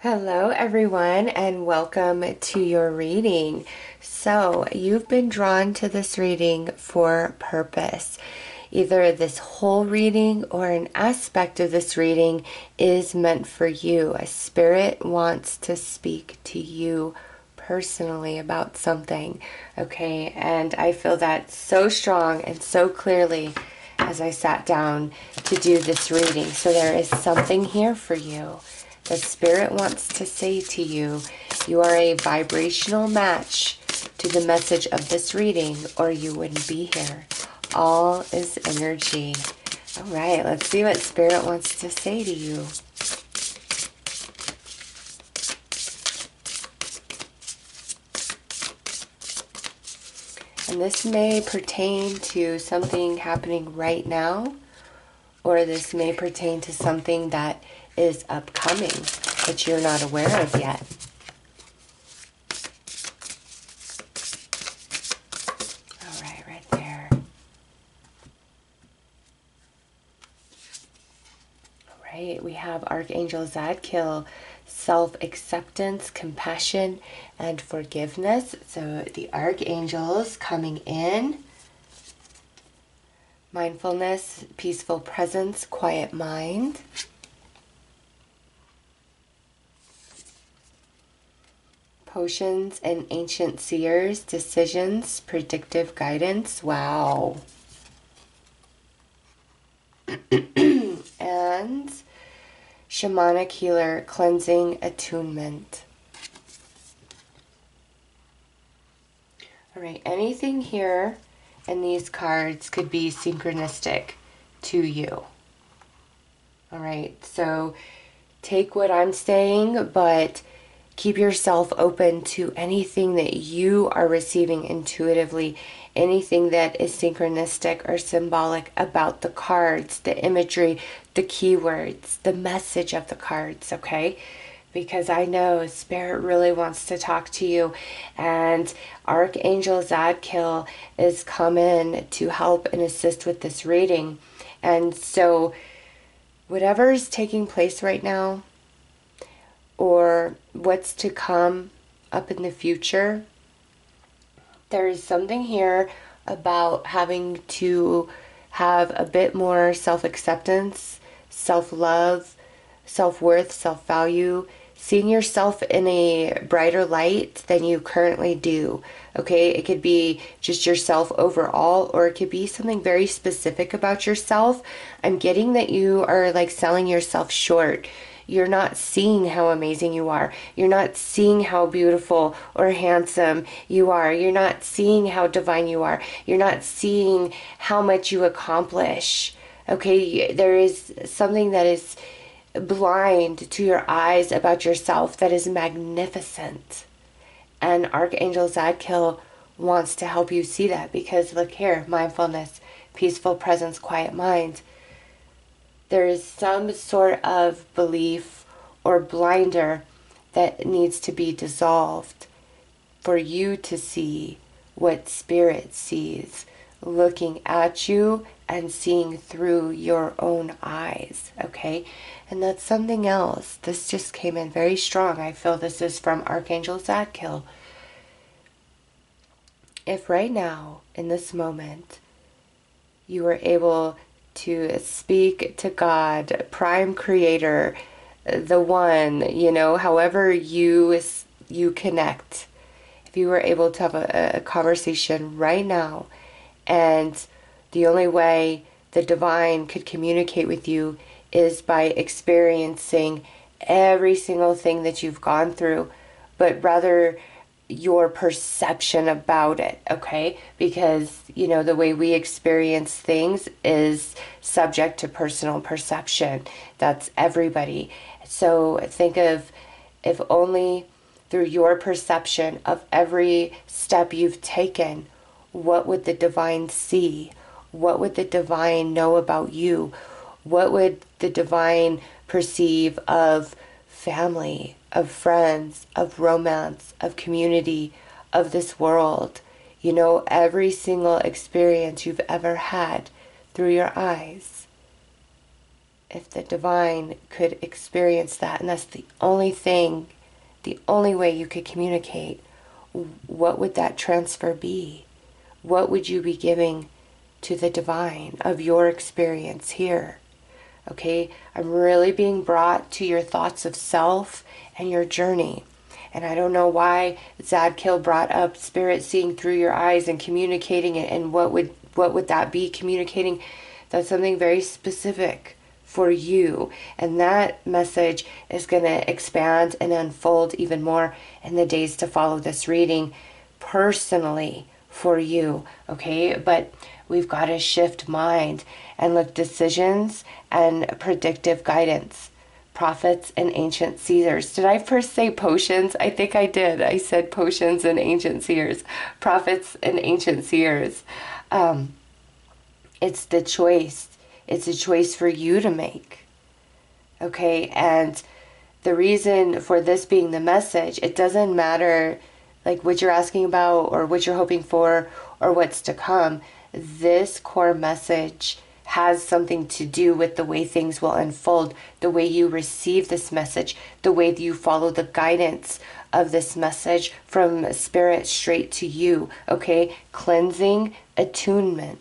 Hello, everyone, and welcome to your reading. So, you've been drawn to this reading for purpose. Either this whole reading or an aspect of this reading is meant for you. A spirit wants to speak to you personally about something, okay? And I feel that so strong and so clearly as I sat down to do this reading. So, there is something here for you. The Spirit wants to say to you, you are a vibrational match to the message of this reading, or you wouldn't be here. All is energy. All right, let's see what Spirit wants to say to you. And this may pertain to something happening right now, or this may pertain to something that is upcoming that you're not aware of yet. All right, right there. All right, we have Archangel Zadkiel, self-acceptance, compassion, and forgiveness. So the archangels coming in. Mindfulness, peaceful presence, quiet mind. Potions and ancient seers, decisions, predictive guidance. Wow. And shamanic healer, cleansing, attunement. All right, anything here in these cards could be synchronistic to you. All right, so take what I'm saying, but keep yourself open to anything that you are receiving intuitively, anything that is synchronistic or symbolic about the cards, the imagery, the keywords, the message of the cards, okay? Because I know Spirit really wants to talk to you, and Archangel Zadkiel is coming to help and assist with this reading. And so whatever is taking place right now, or what's to come up in the future, there is something here about having to have a bit more self-acceptance, self-love, self-worth, self-value, seeing yourself in a brighter light than you currently do. Okay, it could be just yourself overall, or it could be something very specific about yourself. I'm getting that you are like selling yourself short. You're not seeing how amazing you are. You're not seeing how beautiful or handsome you are. You're not seeing how divine you are. You're not seeing how much you accomplish. Okay, there is something that is blind to your eyes about yourself that is magnificent. And Archangel Zadkiel wants to help you see that, because look here, mindfulness, peaceful presence, quiet mind. There is some sort of belief or blinder that needs to be dissolved for you to see what Spirit sees, looking at you and seeing through your own eyes, okay? And that's something else. This just came in very strong. I feel this is from Archangel Zadkiel. If right now, in this moment, you were able to speak to God, Prime Creator, the One, however you connect, if you were able to have a conversation right now, and the only way the divine could communicate with you is by experiencing every single thing that you've gone through, but rather your perception about it, okay? Because, the way we experience things is subject to personal perception. That's everybody. So think of, if only through your perception of every step you've taken, what would the divine see? What would the divine know about you? What would the divine perceive of family, of friends, of romance, of community, of this world? Every single experience you've ever had through your eyes if the divine could experience that, and that's the only thing, the only way you could communicate, what would that transfer be? What would you be giving to the divine of your experience here? Okay, I'm really being brought to your thoughts of self and your journey. And I don't know why Zadkiel brought up spirit seeing through your eyes and communicating it, and what would that be communicating? That's something very specific for you. And that message is going to expand and unfold even more in the days to follow this reading personally for you. Okay, but we've got to shift mind and look decisions and predictive guidance. Prophets and ancient seers. Did I first say potions? I think I did. I said potions and ancient seers. Prophets and ancient seers. It's the choice. It's a choice for you to make. Okay, and the reason for this being the message, it doesn't matter like what you're asking about or what you're hoping for or what's to come. This core message has something to do with the way things will unfold, the way you receive this message, the way that you follow the guidance of this message from spirit straight to you. Okay, cleansing, attunement.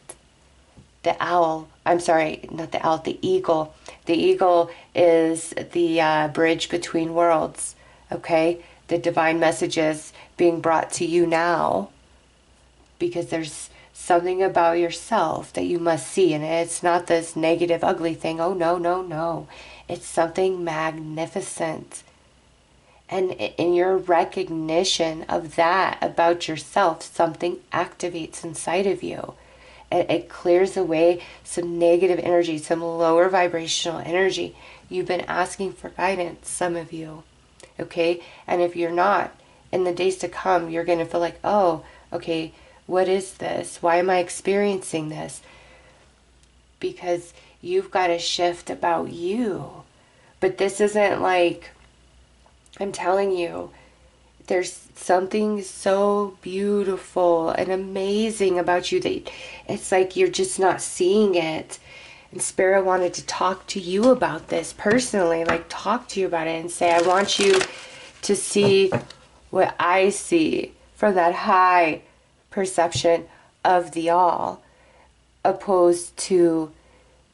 The owl, I'm sorry, not the owl, the eagle. The eagle is the bridge between worlds. Okay, the divine messages being brought to you now, because there's something about yourself that you must see, and it's not this negative, ugly thing. Oh, no, no, no. It's something magnificent. And in your recognition of that about yourself, something activates inside of you. And it clears away some negative energy, some lower vibrational energy. You've been asking for guidance, some of you. Okay? And if you're not, in the days to come, you're going to feel like, oh, okay, what is this? Why am I experiencing this? Because you've got to shift about you. But this isn't like, I'm telling you, there's something so beautiful and amazing about you that it's like you're just not seeing it. And Spirit wanted to talk to you about this personally, like talk to you about it and say, I want you to see what I see from that high perception of the all, opposed to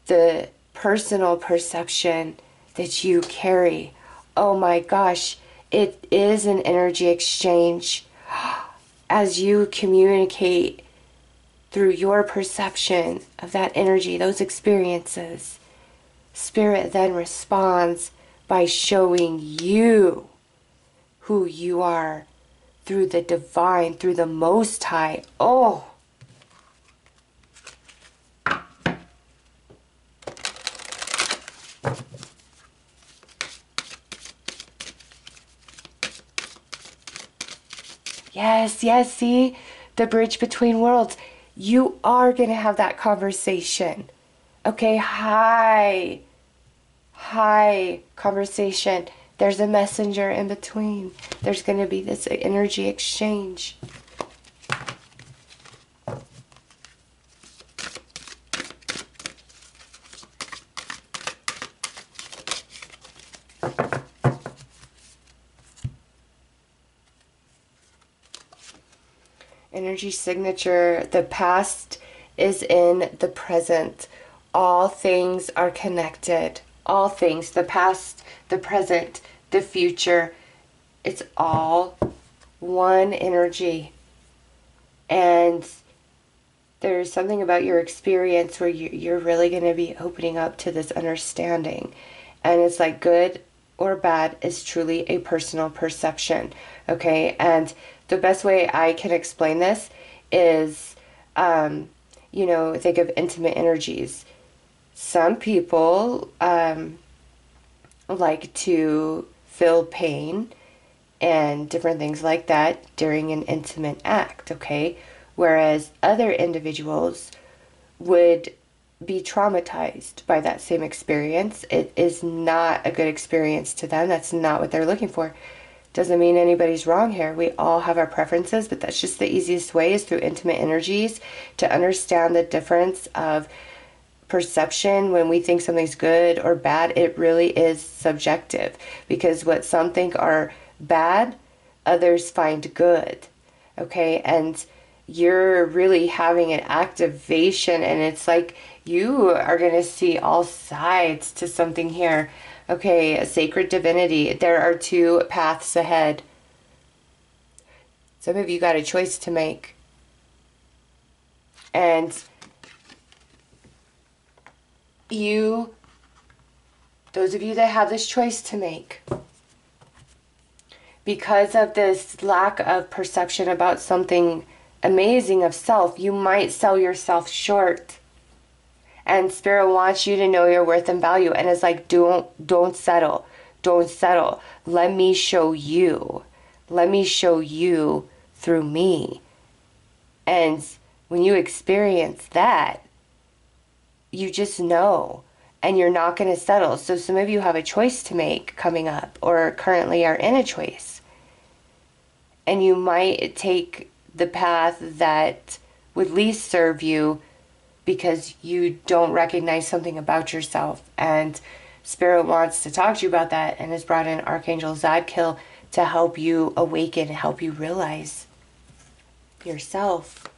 the personal perception that you carry. Oh my gosh, it is an energy exchange. As you communicate through your perception of that energy, those experiences, Spirit then responds by showing you who you are through the divine, through the Most High. Oh, yes, yes, see? The bridge between worlds. You are going to have that conversation. Okay, high conversation. There's a messenger in between. There's going to be this energy exchange. Energy signature. The past is in the present. All things are connected. All things. The past, the present, the future. It's all one energy. And there's something about your experience where you're really going to be opening up to this understanding. And it's like good or bad is truly a personal perception. Okay, and the best way I can explain this is, think of intimate energies. Some people like to feel pain and different things like that during an intimate act, okay? Whereas other individuals would be traumatized by that same experience. It is not a good experience to them. That's not what they're looking for. Doesn't mean anybody's wrong here. We all have our preferences, but that's just the easiest way is through intimate energies to understand the difference of perception, when we think something's good or bad, it really is subjective, because what some think are bad, others find good. Okay, and you're really having an activation, and it's like you are going to see all sides to something here. Okay, a sacred divinity. There are two paths ahead. Some of you got a choice to make. And you, those of you that have this choice to make, because of this lack of perception about something amazing of self, you might sell yourself short. And Spirit wants you to know your worth and value. And it's like, don't settle. Don't settle. Let me show you. Let me show you through me. And when you experience that, you just know, and you're not going to settle. So some of you have a choice to make coming up, or currently are in a choice. And you might take the path that would least serve you because you don't recognize something about yourself. And Spirit wants to talk to you about that, and has brought in Archangel Zadkiel to help you awaken, help you realize yourself.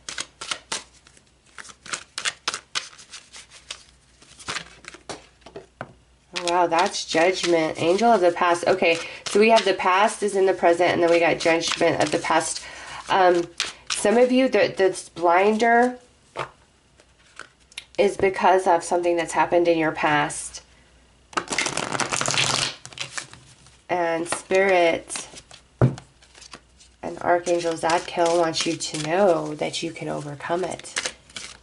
Wow, that's Judgment. Angel of the past. Okay, so we have the past is in the present, and then we got Judgment of the past. Some of you, this blinder is because of something that's happened in your past. And Spirit and Archangel Zadkiel wants you to know that you can overcome it,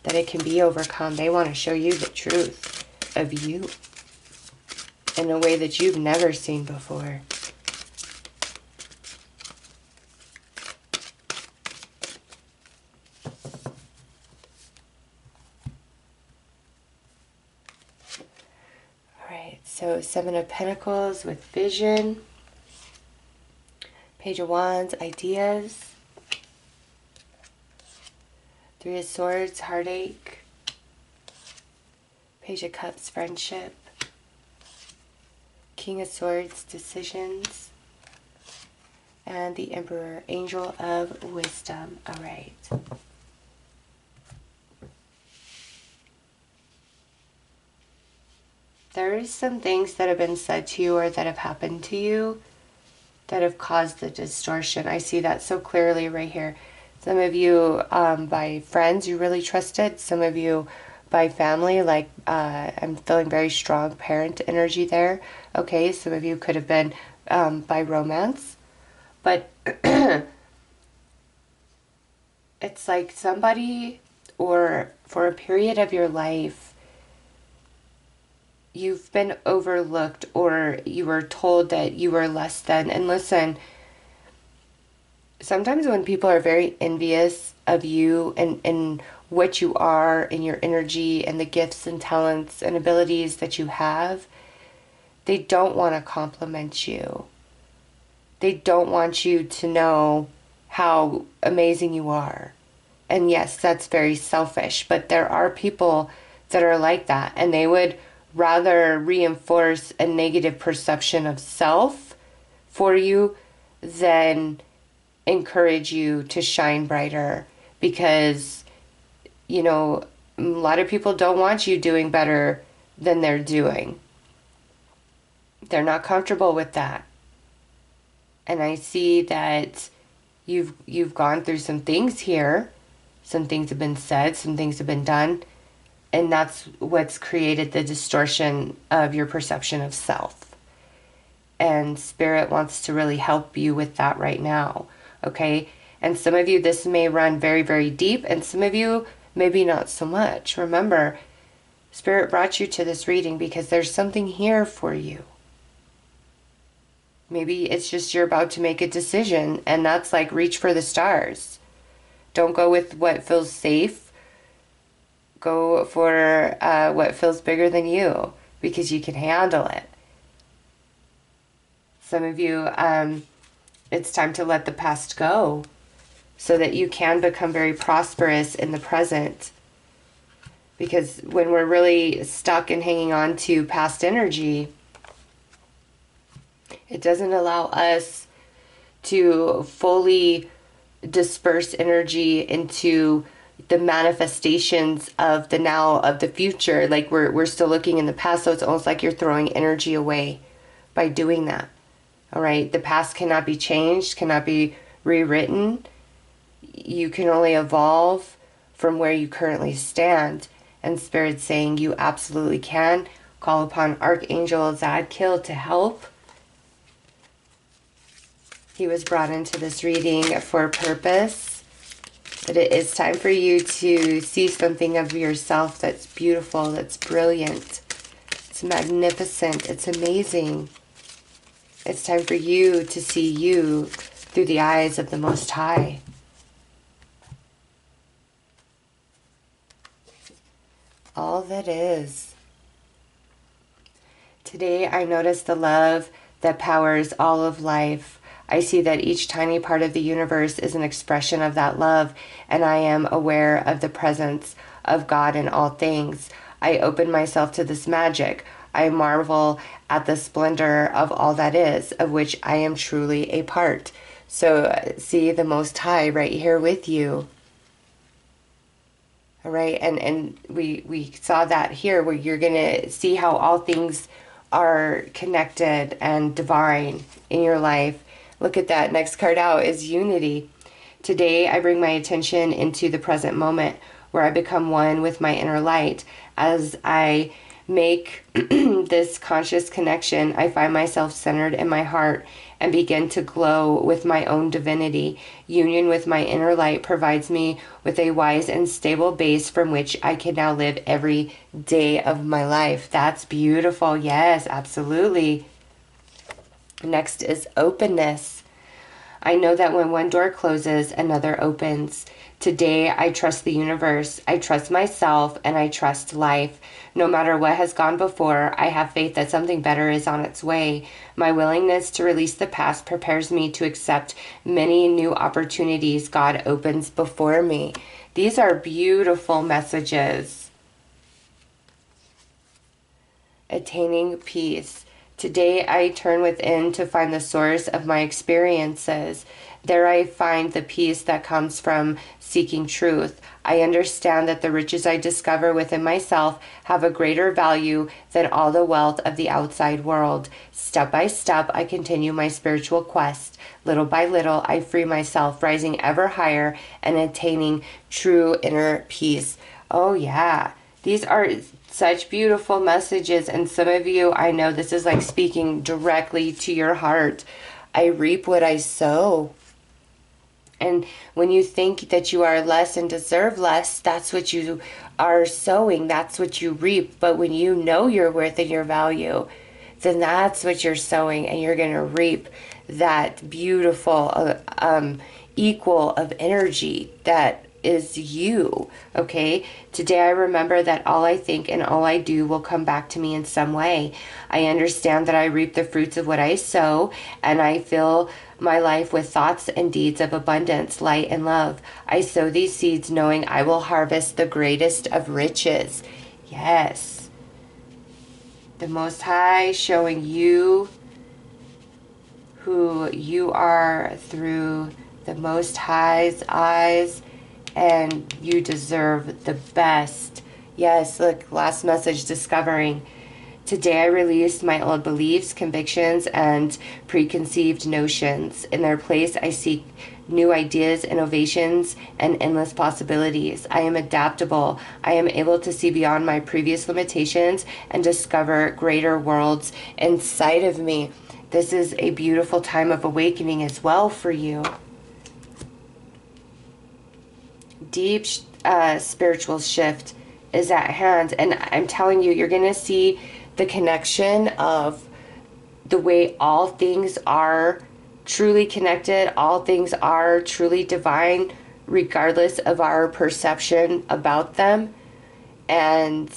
that it can be overcome. They want to show you the truth of you in a way that you've never seen before. All right, so Seven of Pentacles with vision. Page of Wands, ideas. Three of Swords, heartache. Page of Cups, friendship. King of Swords, decisions. And the Emperor, Angel of Wisdom. All right. There's some things that have been said to you or that have happened to you that have caused the distortion. I see that so clearly right here. Some of you by friends you really trusted. Some of you by family, like I'm feeling very strong parent energy there. Okay, some of you could have been by romance. But it's like somebody, or for a period of your life, you've been overlooked, or you were told that you were less than. And listen, sometimes when people are very envious of you and what you are and your energy and the gifts and talents and abilities that you have, they don't want to compliment you. They don't want you to know how amazing you are. And yes, that's very selfish, but there are people that are like that, and they would rather reinforce a negative perception of self for you than encourage you to shine brighter, because, you know, a lot of people don't want you doing better than they're doing. They're not comfortable with that. And I see that you've gone through some things here. Some things have been said, some things have been done, and that's what's created the distortion of your perception of self. And Spirit wants to really help you with that right now, okay? And some of you, this may run very, very deep, and some of you, maybe not so much. Remember, Spirit brought you to this reading because there's something here for you. Maybe it's just you're about to make a decision, and that's like reach for the stars. Don't go with what feels safe. Go for what feels bigger than you, because you can handle it. Some of you, it's time to let the past go so that you can become very prosperous in the present. Because when we're really stuck and hanging on to past energy, it doesn't allow us to fully disperse energy into the manifestations of the now, of the future. Like we're still looking in the past, so it's almost like you're throwing energy away by doing that. All right, the past cannot be changed, cannot be rewritten. You can only evolve from where you currently stand. And Spirit's saying you absolutely can. Call upon Archangel Zadkiel to help. He was brought into this reading for a purpose. But it is time for you to see something of yourself that's beautiful, that's brilliant. It's magnificent. It's amazing. It's time for you to see you through the eyes of the Most High. All that is. Today I notice the love that powers all of life. I see that each tiny part of the universe is an expression of that love, and I am aware of the presence of God in all things. I open myself to this magic. I marvel at the splendor of all that is, of which I am truly a part. So see the Most High right here with you. All right, and we saw that here, where you're going to see how all things are connected and divine in your life. Look at that. Next card out is Unity. Today, I bring my attention into the present moment, where I become one with my inner light. As I make this conscious connection, I find myself centered in my heart and begin to glow with my own divinity. Union with my inner light provides me with a wise and stable base from which I can now live every day of my life. That's beautiful. Yes, absolutely. Next is openness. I know that when one door closes, another opens. Today, I trust the universe, I trust myself, and I trust life. No matter what has gone before, I have faith that something better is on its way. My willingness to release the past prepares me to accept many new opportunities God opens before me. These are beautiful messages. Attaining peace. Today I turn within to find the source of my experiences. There I find the peace that comes from seeking truth. I understand that the riches I discover within myself have a greater value than all the wealth of the outside world. Step by step, I continue my spiritual quest. Little by little, I free myself, rising ever higher and attaining true inner peace. Oh yeah, these are such beautiful messages, and some of you, I know this is like speaking directly to your heart. I reap what I sow. And when you think that you are less and deserve less, that's what you are sowing. That's what you reap. But when you know your worth and your value, then that's what you're sowing, and you're going to reap that beautiful equal of energy that is you. Okay, today I remember that all I think and all I do will come back to me in some way. I understand that I reap the fruits of what I sow, and I fill my life with thoughts and deeds of abundance, light, and love. I sow these seeds knowing I will harvest the greatest of riches. Yes, the Most High showing you who you are through the Most High's eyes, and you deserve the best. Yes, look, last message, discovering. Today I release my old beliefs, convictions, and preconceived notions. In their place, I seek new ideas, innovations, and endless possibilities. I am adaptable. I am able to see beyond my previous limitations and discover greater worlds inside of me. This is a beautiful time of awakening as well for you. Deep spiritual shift is at hand, and I'm telling you, you're going to see the connection of the way all things are truly connected, all things are truly divine, regardless of our perception about them. And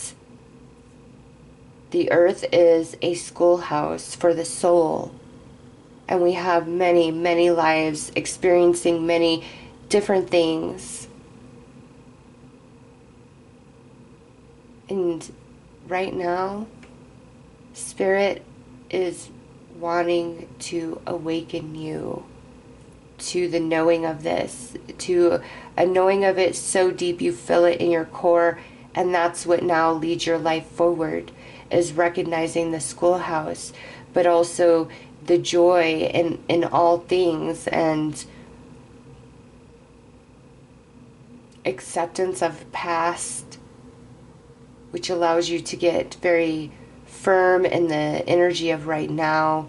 the earth is a schoolhouse for the soul, and we have many, many lives experiencing many different things. And right now, Spirit is wanting to awaken you to the knowing of this, to a knowing of it so deep you feel it in your core. And that's what now leads your life forward, is recognizing the schoolhouse, but also the joy in all things, and acceptance of past, which allows you to get very firm in the energy of right now,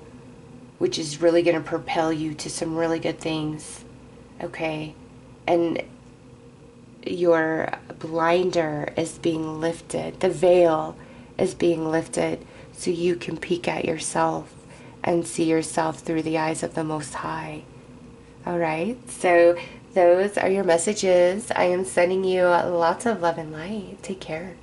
which is really going to propel you to some really good things. Okay? And your blinder is being lifted, the veil is being lifted, so you can peek at yourself and see yourself through the eyes of the Most High. All right, so those are your messages. I am sending you lots of love and light. Take care.